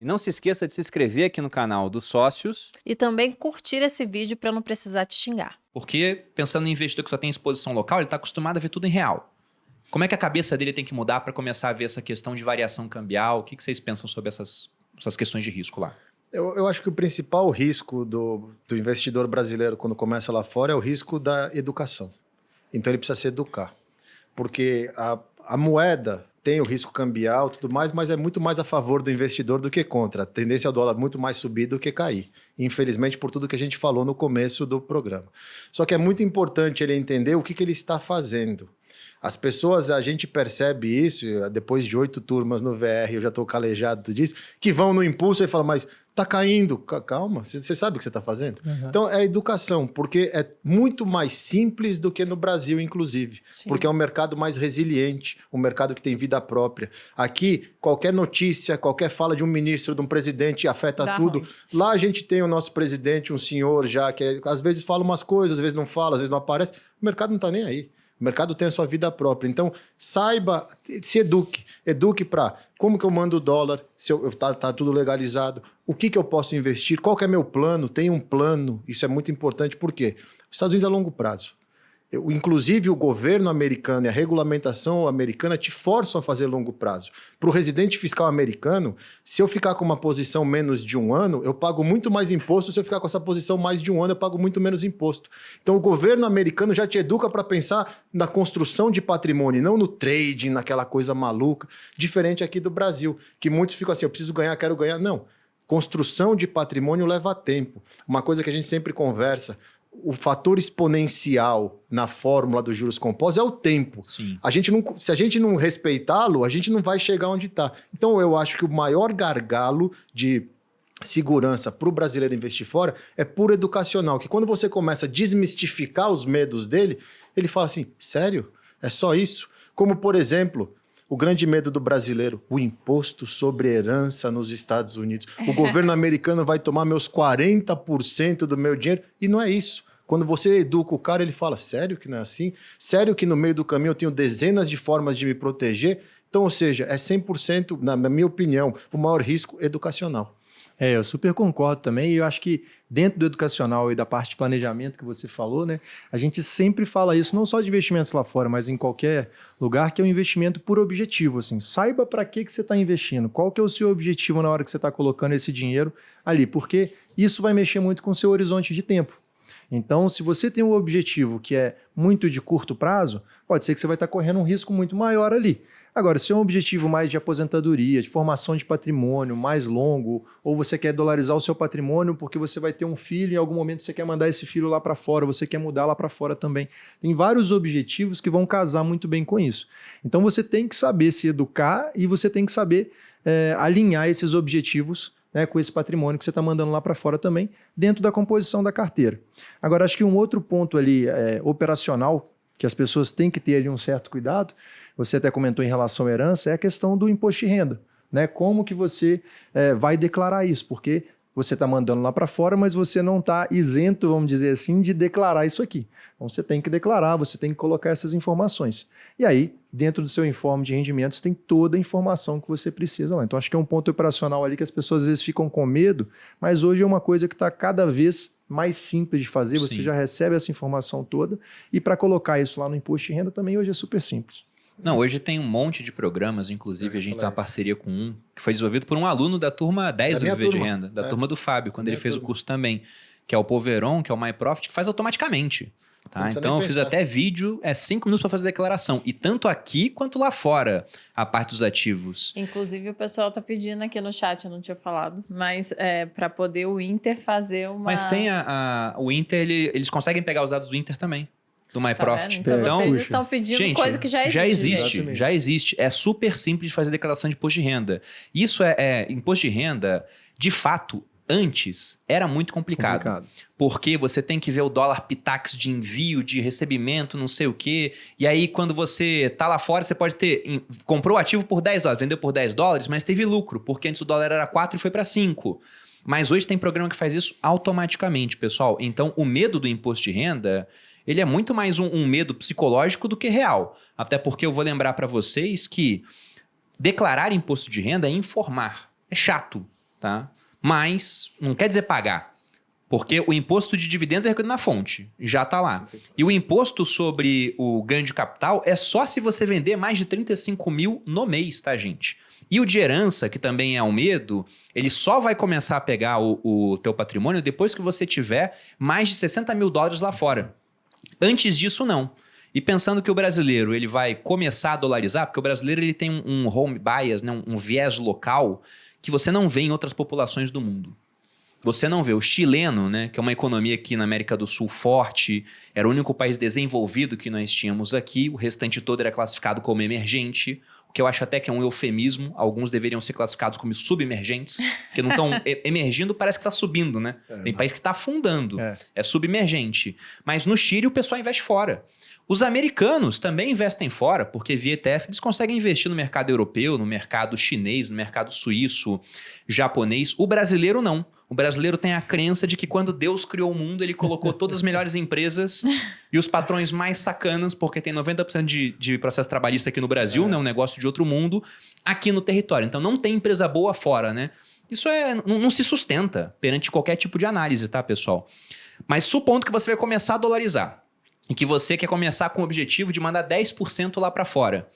E não se esqueça de se inscrever aqui no canal dos sócios. E também curtir esse vídeo para não precisar te xingar. Porque, pensando em investidor que só tem exposição local, ele está acostumado a ver tudo em real. Como é que a cabeça dele tem que mudar para começar a ver essa questão de variação cambial? O que vocês pensam sobre essas questões de risco lá? Eu acho que o principal risco do investidor brasileiro quando começa lá fora é o risco da educação. Então ele precisa se educar. Porque a moeda tem o risco cambial e tudo mais, mas é muito mais a favor do investidor do que contra. A tendência é o dólar muito mais subir do que cair. Infelizmente, por tudo que a gente falou no começo do programa. Só que é muito importante ele entender o que ele está fazendo. As pessoas, a gente percebe isso, depois de 8 turmas no VR, eu já estou calejado disso, que vão no impulso e falam, mas tá caindo. Calma, você sabe o que você está fazendo? Uhum. Então, é a educação, porque é muito mais simples do que no Brasil, inclusive. Sim. Porque é um mercado mais resiliente, um mercado que tem vida própria. Aqui, qualquer notícia, qualquer fala de um ministro, de um presidente, afeta tudo. Lá a gente tem o nosso presidente, um senhor já, que às vezes fala umas coisas, às vezes não fala, às vezes não aparece. O mercado não está nem aí. O mercado tem a sua vida própria. Então, saiba, se eduque. Eduque para como que eu mando o dólar, se tá tudo legalizado, o que eu posso investir, qual que é meu plano, tem um plano. Isso é muito importante. Por quê? Os Estados Unidos é a longo prazo. Inclusive, o governo americano e a regulamentação americana te forçam a fazer longo prazo. Para o residente fiscal americano, se eu ficar com uma posição menos de 1 ano, eu pago muito mais imposto. Se eu ficar com essa posição mais de 1 ano, eu pago muito menos imposto. Então, o governo americano já te educa para pensar na construção de patrimônio, não no trading, naquela coisa maluca. Diferente aqui do Brasil, que muitos ficam assim, eu preciso ganhar, quero ganhar. Não. Construção de patrimônio leva tempo. Uma coisa que a gente sempre conversa, o fator exponencial na fórmula dos juros compostos é o tempo. Sim. Se a gente não respeitá-lo, a gente não vai chegar onde está. Então, eu acho que o maior gargalo de segurança para o brasileiro investir fora é puro educacional, que quando você começa a desmistificar os medos dele, ele fala assim, sério? É só isso? Como, por exemplo, o grande medo do brasileiro, o imposto sobre herança nos Estados Unidos. O governo americano vai tomar meus 40% do meu dinheiro. E não é isso. Quando você educa o cara, ele fala, sério que não é assim? Sério que no meio do caminho eu tenho dezenas de formas de me proteger? Então, ou seja, é 100%, na minha opinião, o maior risco educacional. Eu super concordo também, e eu acho que dentro do educacional e da parte de planejamento que você falou, né, a gente sempre fala isso, não só de investimentos lá fora, mas em qualquer lugar, que é um investimento por objetivo, assim, saiba para que você está investindo, qual que é o seu objetivo na hora que você está colocando esse dinheiro ali, porque isso vai mexer muito com o seu horizonte de tempo. Então, se você tem um objetivo que é muito de curto prazo, pode ser que você vai estar correndo um risco muito maior ali. Agora, se é um objetivo mais de aposentadoria, de formação de patrimônio mais longo, ou você quer dolarizar o seu patrimônio porque você vai ter um filho e em algum momento você quer mandar esse filho lá para fora, você quer mudar lá para fora também. Tem vários objetivos que vão casar muito bem com isso. Então você tem que saber se educar e você tem que saber alinhar esses objetivos, né, com esse patrimônio que você está mandando lá para fora também, dentro da composição da carteira. Agora, acho que um outro ponto ali operacional, que as pessoas têm que ter ali um certo cuidado, você até comentou em relação à herança, é a questão do imposto de renda, né? Como que você vai declarar isso? Porque você está mandando lá para fora, mas você não está isento, vamos dizer assim, de declarar isso aqui. Então você tem que declarar, você tem que colocar essas informações. E aí, dentro do seu informe de rendimentos, tem toda a informação que você precisa lá. Então acho que é um ponto operacional ali que as pessoas às vezes ficam com medo, mas hoje é uma coisa que está cada vez mais simples de fazer, você já recebe essa informação toda, e para colocar isso lá no imposto de renda também hoje é super simples. Não, hoje tem um monte de programas, inclusive a gente tem uma parceria com um, que foi desenvolvido por um aluno da turma 10 do Viver de Renda, da turma do Fábio, quando ele fez o curso também, que é o Poveron, que é o MyProfit, que faz automaticamente. Tá? Então eu fiz até vídeo, 5 minutos para fazer a declaração, e tanto aqui quanto lá fora, a parte dos ativos. Inclusive o pessoal está pedindo aqui no chat, eu não tinha falado, mas para poder o Inter fazer uma... Mas tem o Inter, eles conseguem pegar os dados do Inter também. Do MyProfit. Tá, então vocês estão pedindo gente, coisa que já existe. Já existe. É super simples de fazer declaração de imposto de renda. Isso imposto de renda, de fato, antes era muito complicado. Porque você tem que ver o dólar Pitax de envio, de recebimento, não sei o quê. E aí, quando você tá lá fora, você pode ter... Comprou o ativo por $10, vendeu por $10, mas teve lucro, porque antes o dólar era 4 e foi para 5. Mas hoje tem programa que faz isso automaticamente, pessoal. Então, o medo do imposto de renda... ele é muito mais um medo psicológico do que real. Até porque eu vou lembrar para vocês que declarar imposto de renda é informar. É chato. tá? Mas não quer dizer pagar. Porque o imposto de dividendos é recolhido na fonte, já está lá. E o imposto sobre o ganho de capital é só se você vender mais de 35 mil no mês, tá, gente? E o de herança, que também é um medo, ele só vai começar a pegar o teu patrimônio depois que você tiver mais de 60 mil dólares lá fora. Antes disso, não. E pensando que o brasileiro ele vai começar a dolarizar, porque o brasileiro ele tem um home bias, né, um viés local que você não vê em outras populações do mundo. Você não vê o chileno, né, que é uma economia aqui na América do Sul forte, era o único país desenvolvido que nós tínhamos aqui, o restante todo era classificado como emergente, o que eu acho até que é um eufemismo, alguns deveriam ser classificados como submergentes, porque não estão emergindo, parece que está subindo, né? Tem país que está afundando, é submergente. Mas no Chile o pessoal investe fora. Os americanos também investem fora, porque via ETF eles conseguem investir no mercado europeu, no mercado chinês, no mercado suíço, japonês. O brasileiro não. O brasileiro tem a crença de que quando Deus criou o mundo, ele colocou todas as melhores empresas e os patrões mais sacanas, porque tem 90% de processo trabalhista aqui no Brasil, né? Um negócio de outro mundo, aqui no território. Então não tem empresa boa fora, né? Isso não se sustenta perante qualquer tipo de análise, tá, pessoal? Mas supondo que você vai começar a dolarizar e que você quer começar com o objetivo de mandar 10% lá para fora.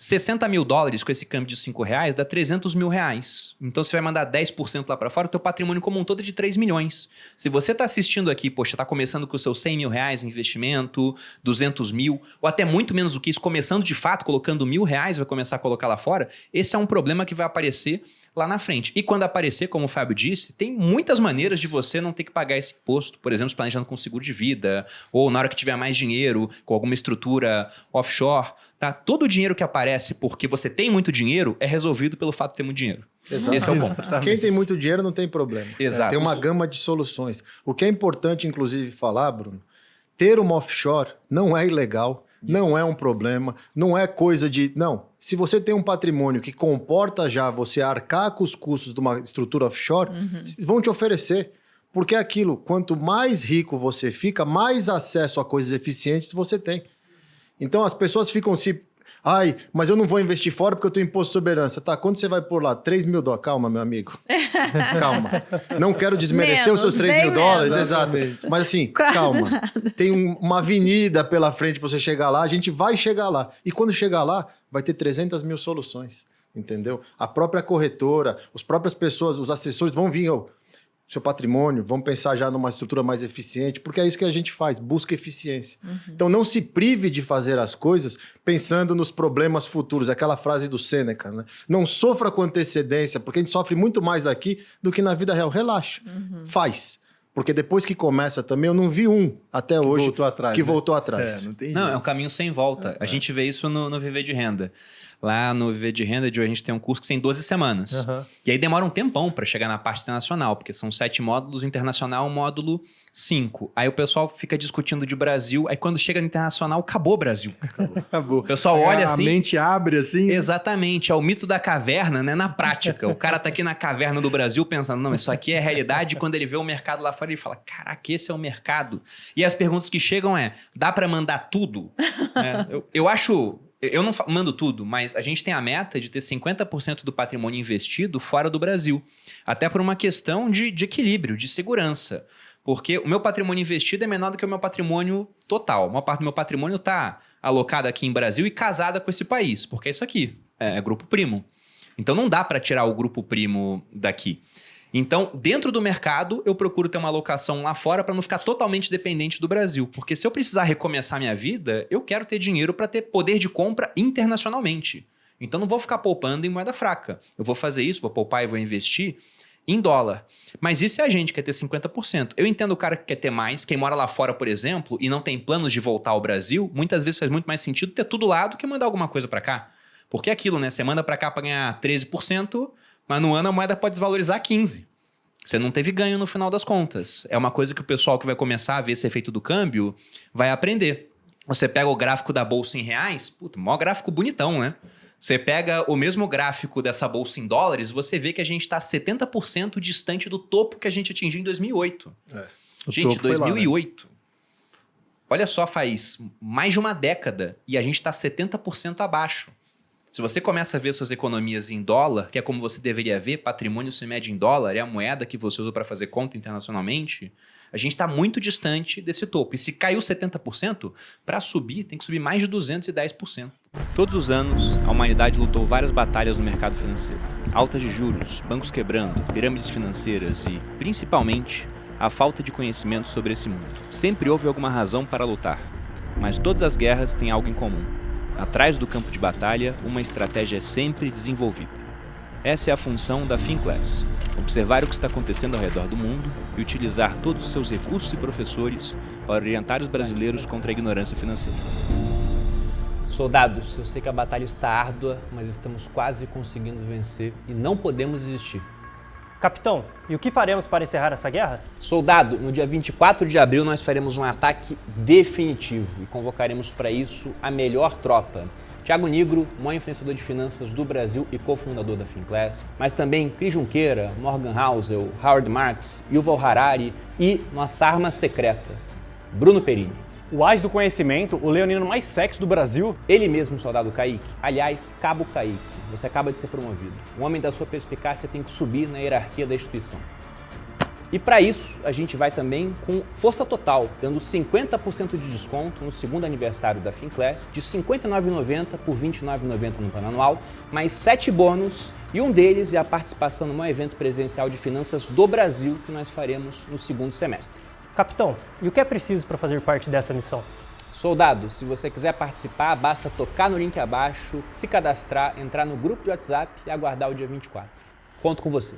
60 mil dólares com esse câmbio de R$5 dá 300 mil reais. Então você vai mandar 10% lá para fora, o teu patrimônio como um todo é de 3 milhões. Se você está assistindo aqui, poxa, está começando com os seus 100 mil reais em investimento, 200 mil, ou até muito menos do que isso, começando de fato, colocando R$1.000, vai começar a colocar lá fora, esse é um problema que vai aparecer lá na frente. E quando aparecer, como o Fábio disse, tem muitas maneiras de você não ter que pagar esse imposto, por exemplo, planejando com seguro de vida, ou na hora que tiver mais dinheiro, com alguma estrutura offshore, tá? Todo o dinheiro que aparece porque você tem muito dinheiro é resolvido pelo fato de ter muito dinheiro. Exato. Esse é o ponto. Quem tem muito dinheiro não tem problema. Exato. Tem uma gama de soluções. O que é importante, inclusive, falar, Bruno, ter uma offshore não é ilegal, não é um problema, não é coisa de... Não, se você tem um patrimônio que comporta já você arcar com os custos de uma estrutura offshore, vão te oferecer. Porque é aquilo, quanto mais rico você fica, mais acesso a coisas eficientes você tem. Então as pessoas ficam se... Ai, mas eu não vou investir fora porque eu tenho imposto sobre herança. Tá, quando você vai por lá? 3 mil dólares. Calma, meu amigo. Calma. Não quero desmerecer os seus 3 mil dólares, exato. Mas assim, calma. Tem uma avenida pela frente para você chegar lá, a gente vai chegar lá. E quando chegar lá, vai ter 300 mil soluções, entendeu? A própria corretora, as próprias pessoas, os assessores vão vir... seu patrimônio, vamos pensar já numa estrutura mais eficiente, porque é isso que a gente faz, busca eficiência. Então não se prive de fazer as coisas pensando nos problemas futuros, aquela frase do Sêneca, né? Não sofra com antecedência, porque a gente sofre muito mais aqui do que na vida real. Relaxa, faz. Porque depois que começa também, eu não vi até hoje que voltou atrás. Não, é um caminho sem volta. A gente vê isso no Viver de Renda. Lá no Viver de Renda, a gente tem um curso que tem 12 semanas. E aí demora um tempão para chegar na parte internacional, porque são 7 módulos, o internacional é um módulo 5. Aí o pessoal fica discutindo de Brasil, aí quando chega no internacional, acabou o Brasil. Acabou. O pessoal olha assim... A mente abre assim... Exatamente, é o mito da caverna, né? Na prática. O cara tá aqui na caverna do Brasil pensando, não, isso aqui é realidade. E quando ele vê o mercado lá fora, ele fala, caraca, esse é o mercado. E as perguntas que chegam dá para mandar tudo? Eu acho... Eu não mando tudo, mas a gente tem a meta de ter 50% do patrimônio investido fora do Brasil. Até por uma questão de equilíbrio, de segurança. Porque o meu patrimônio investido é menor do que o meu patrimônio total. Uma parte do meu patrimônio está alocada aqui em Brasil e casada com esse país. Porque é isso aqui, é grupo primo. Então não dá para tirar o grupo primo daqui. Então, dentro do mercado, eu procuro ter uma alocação lá fora para não ficar totalmente dependente do Brasil. Porque se eu precisar recomeçar minha vida, eu quero ter dinheiro para ter poder de compra internacionalmente. Então, não vou ficar poupando em moeda fraca. Eu vou fazer isso, vou poupar e vou investir em dólar. Mas isso é a gente que quer ter 50%. Eu entendo o cara que quer ter mais. Quem mora lá fora, por exemplo, e não tem planos de voltar ao Brasil, muitas vezes faz muito mais sentido ter tudo lá do que mandar alguma coisa para cá. Porque é aquilo, né? Você manda para cá para ganhar 13%, mas no ano a moeda pode desvalorizar 15%. Você não teve ganho no final das contas. É uma coisa que o pessoal que vai começar a ver esse efeito do câmbio vai aprender. Você pega o gráfico da bolsa em reais, puta, maior gráfico bonitão, né? Você pega o mesmo gráfico dessa bolsa em dólares, você vê que a gente está 70% distante do topo que a gente atingiu em 2008. Gente, 2008. Lá, né? Olha só, faz mais de uma década e a gente está 70% abaixo. Se você começa a ver suas economias em dólar, que é como você deveria ver, patrimônio se mede em dólar, é a moeda que você usa para fazer conta internacionalmente, a gente está muito distante desse topo. E se caiu 70%, para subir tem que subir mais de 210%. Todos os anos, a humanidade lutou várias batalhas no mercado financeiro. Altas de juros, bancos quebrando, pirâmides financeiras e, principalmente, a falta de conhecimento sobre esse mundo. Sempre houve alguma razão para lutar, mas todas as guerras têm algo em comum. Atrás do campo de batalha, uma estratégia é sempre desenvolvida. Essa é a função da FinClass: observar o que está acontecendo ao redor do mundo e utilizar todos os seus recursos e professores para orientar os brasileiros contra a ignorância financeira. Soldados, eu sei que a batalha está árdua, mas estamos quase conseguindo vencer e não podemos desistir. Capitão, e o que faremos para encerrar essa guerra? Soldado, no dia 24 de abril nós faremos um ataque definitivo e convocaremos para isso a melhor tropa. Thiago Nigro, maior influenciador de finanças do Brasil e cofundador da FinClass, mas também Cris Junqueira, Morgan Housel, Howard Marks, Yuval Harari e nossa arma secreta, Bruno Perini. O Ás do Conhecimento, o leonino mais sexy do Brasil. Ele mesmo, soldado Kaique. Aliás, Cabo Kaique, você acaba de ser promovido. Um homem da sua perspicácia tem que subir na hierarquia da instituição. E para isso, a gente vai também com força total, dando 50% de desconto no segundo aniversário da FinClass, de R$ 59,90 por R$ 29,90 no plano anual, mais 7 bônus, e um deles é a participação no maior evento presencial de finanças do Brasil que nós faremos no segundo semestre. Capitão, e o que é preciso para fazer parte dessa missão? Soldado, se você quiser participar, basta tocar no link abaixo, se cadastrar, entrar no grupo de WhatsApp e aguardar o dia 24. Conto com você.